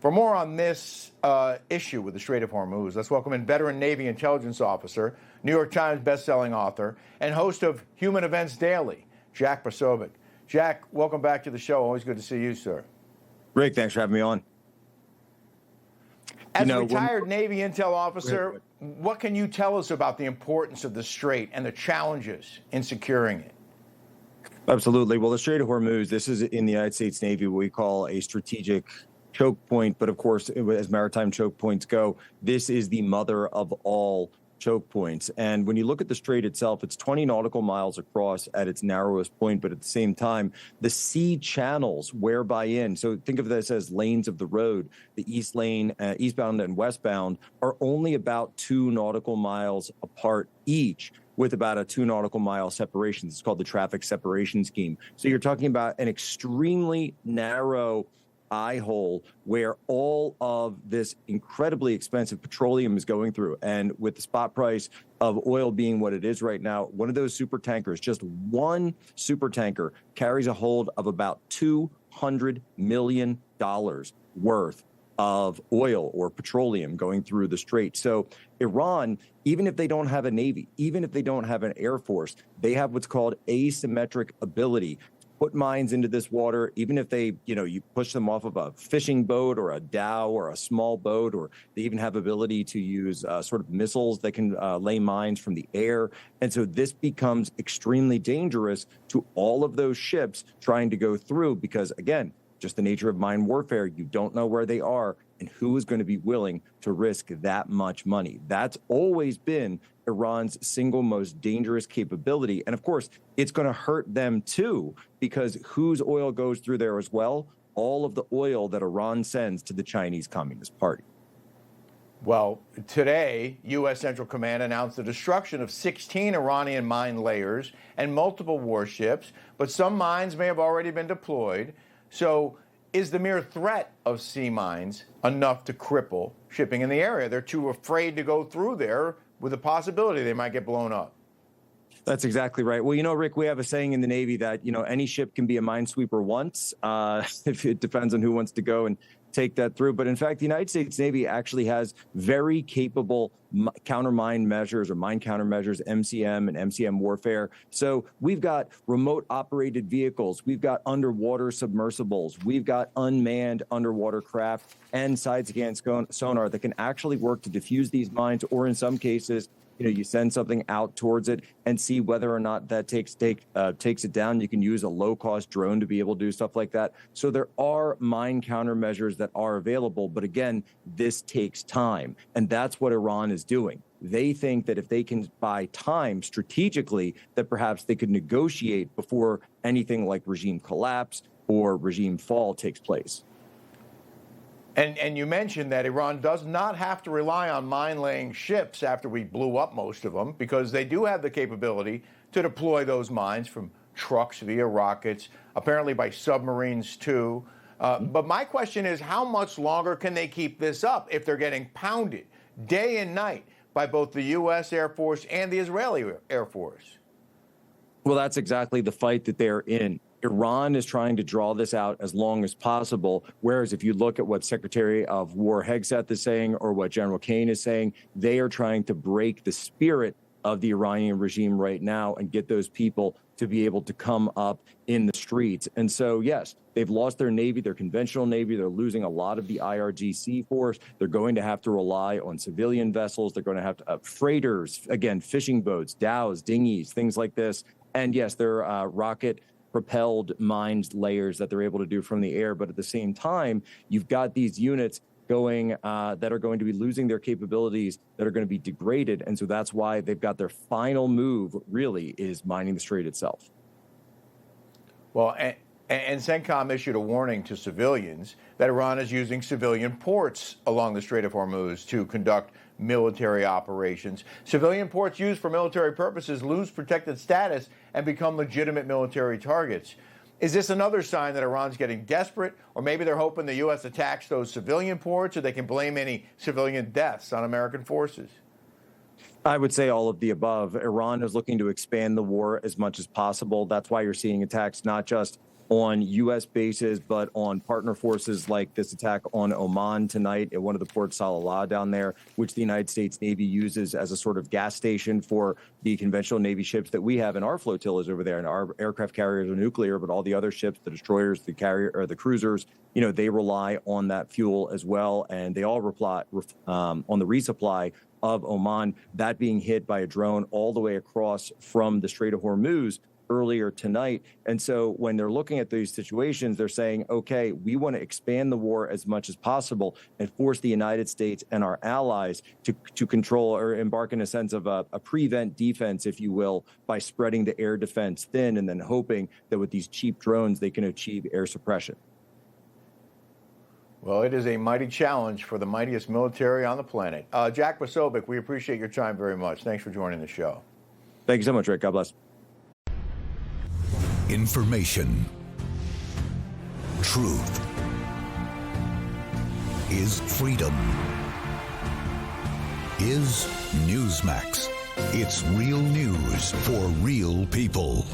For more on this issue with the Strait of Hormuz, let's welcome in veteran Navy intelligence officer, New York Times bestselling author, and host of Human Events Daily, Jack Posobiec. Jack, welcome back to the show. Always good to see you, sir. Rick, thanks for having me on. As a retired Navy intel officer, what can you tell us about the importance of the Strait and the challenges in securing it? Absolutely. Well, the Strait of Hormuz, this is in the United States Navy what we call a strategic choke point. But of course, as maritime choke points go, this is the mother of all choke points. And when you look at the strait itself, it's 20 nautical miles across at its narrowest point, but at the same time, the sea channels whereby in, so think of this as lanes of the road, the east lane, eastbound and westbound, are only about 2 nautical miles apart each, with about a 2 nautical mile separation. It's called the traffic separation scheme. So you're talking about an extremely narrow eye hole where all of this incredibly expensive petroleum is going through. And with the spot price of oil being what it is right now, one of those super tankers, just one super tanker, carries a hold of about $200 million worth of oil or petroleum going through the strait. So Iran, even if they don't have a navy, even if they don't have an air force, they have what's called asymmetric ability. Put mines into this water, even if they, you push them off of a fishing boat or a dhow or a small boat, or they even have ability to use sort of missiles that can lay mines from the air. And so this becomes extremely dangerous to all of those ships trying to go through because, again, just the nature of mine warfare, you don't know where they are and who is going to be willing to risk that much money. That's always been Iran's single most dangerous capability. And of course, it's going to hurt them too, because whose oil goes through there as well? All of the oil that Iran sends to the Chinese Communist Party. Well, today, U.S. Central Command announced the destruction of 16 Iranian mine layers and multiple warships, but some mines may have already been deployed. So is the mere threat of sea mines enough to cripple shipping in the area? They're too afraid to go through there with the possibility they might get blown up. That's exactly right. Well, Rick, we have a saying in the Navy that, any ship can be a minesweeper once. If it depends on who wants to go and take that through. But in fact, the United States Navy actually has very capable counter-mine measures or mine countermeasures, MCM and MCM warfare. So we've got remote operated vehicles. We've got underwater submersibles. We've got unmanned underwater craft and side-scan sonar that can actually work to defuse these mines, or in some cases, you send something out towards it and see whether or not that takes it down. You can use a low-cost drone to be able to do stuff like that. So there are mine countermeasures that are available. But again, this takes time. And that's what Iran is doing. They think that if they can buy time strategically, that perhaps they could negotiate before anything like regime collapse or regime fall takes place. And you mentioned that Iran does not have to rely on mine-laying ships after we blew up most of them, because they do have the capability to deploy those mines from trucks via rockets, apparently by submarines too. But my question is, how much longer can they keep this up if they're getting pounded day and night by both the U.S. Air Force and the Israeli Air Force? Well, that's exactly the fight that they're in. Iran is trying to draw this out as long as possible, whereas if you look at what Secretary of War Hegseth is saying or what General Kane is saying, they are trying to break the spirit of the Iranian regime right now and get those people to be able to come up in the streets. And so, yes, they've lost their Navy, their conventional Navy. They're losing a lot of the IRGC force. They're going to have to rely on civilian vessels. They're going to have to freighters, again, fishing boats, dhows, dinghies, things like this. And yes, they're rocket-propelled mine layers that they're able to do from the air. But at the same time, you've got these units going that are going to be losing their capabilities, that are going to be degraded. And so that's why they've got their final move, really, is mining the strait itself. Well, and CENTCOM issued a warning to civilians that Iran is using civilian ports along the Strait of Hormuz to conduct military operations. Civilian ports used for military purposes lose protected status and become legitimate military targets. Is this another sign that Iran's getting desperate, or maybe they're hoping the U.S. attacks those civilian ports so they can blame any civilian deaths on American forces? I would say all of the above. Iran is looking to expand the war as much as possible. That's why you're seeing attacks not just on U.S. bases, but on partner forces like this attack on Oman tonight at one of the ports, Salalah down there, which the United States Navy uses as a sort of gas station for the conventional Navy ships that we have in our flotillas over there. And our aircraft carriers are nuclear, but all the other ships, the destroyers, the carrier, or the cruisers, they rely on that fuel as well. And they all rely on the resupply of Oman, that being hit by a drone all the way across from the Strait of Hormuz earlier tonight. And so when they're looking at these situations, they're saying, okay, we want to expand the war as much as possible and force the United States and our allies to control or embark in a sense of a prevent defense, if you will, by spreading the air defense thin and then hoping that with these cheap drones, they can achieve air suppression. Well, it is a mighty challenge for the mightiest military on the planet. Jack Posobiec, we appreciate your time very much. Thanks for joining the show. Thank you so much, Rick. God bless. Information. Truth is freedom. Is Newsmax. It's real news for real people.